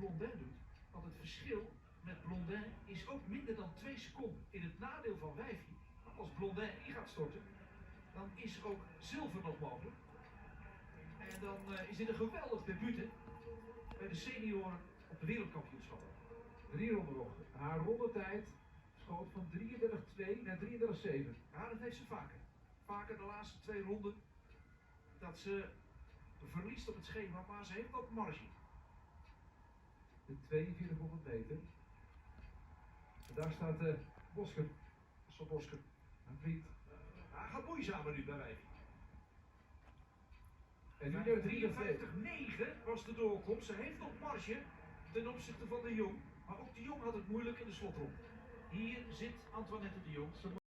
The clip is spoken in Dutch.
Blondin doet. Want het verschil met Blondin is ook minder dan 2 seconden. In het nadeel van Wijfie. Als Blondin in gaat storten, dan is ook zilver nog mogelijk. En dan is dit een geweldig debuut, hè? Bij de senioren op de wereldkampioenschappen. 3 ronden nog. Haar rondetijd schoot van 33,2 naar 33,7. Ja, dat heeft ze vaker. Vaker de laatste 2 ronden dat ze verliest op het schema, maar ze heeft ook marge. De 4200 meter. En daar staat Bosker. Bosker. Een vriend. Hij gaat moeizamer nu bij Wijfie. En nu naar 53,9 was de doorkomst. Ze heeft nog marge ten opzichte van de Jong. Maar ook de Jong had het moeilijk in de slotronde. Hier zit Antoinette de Jong.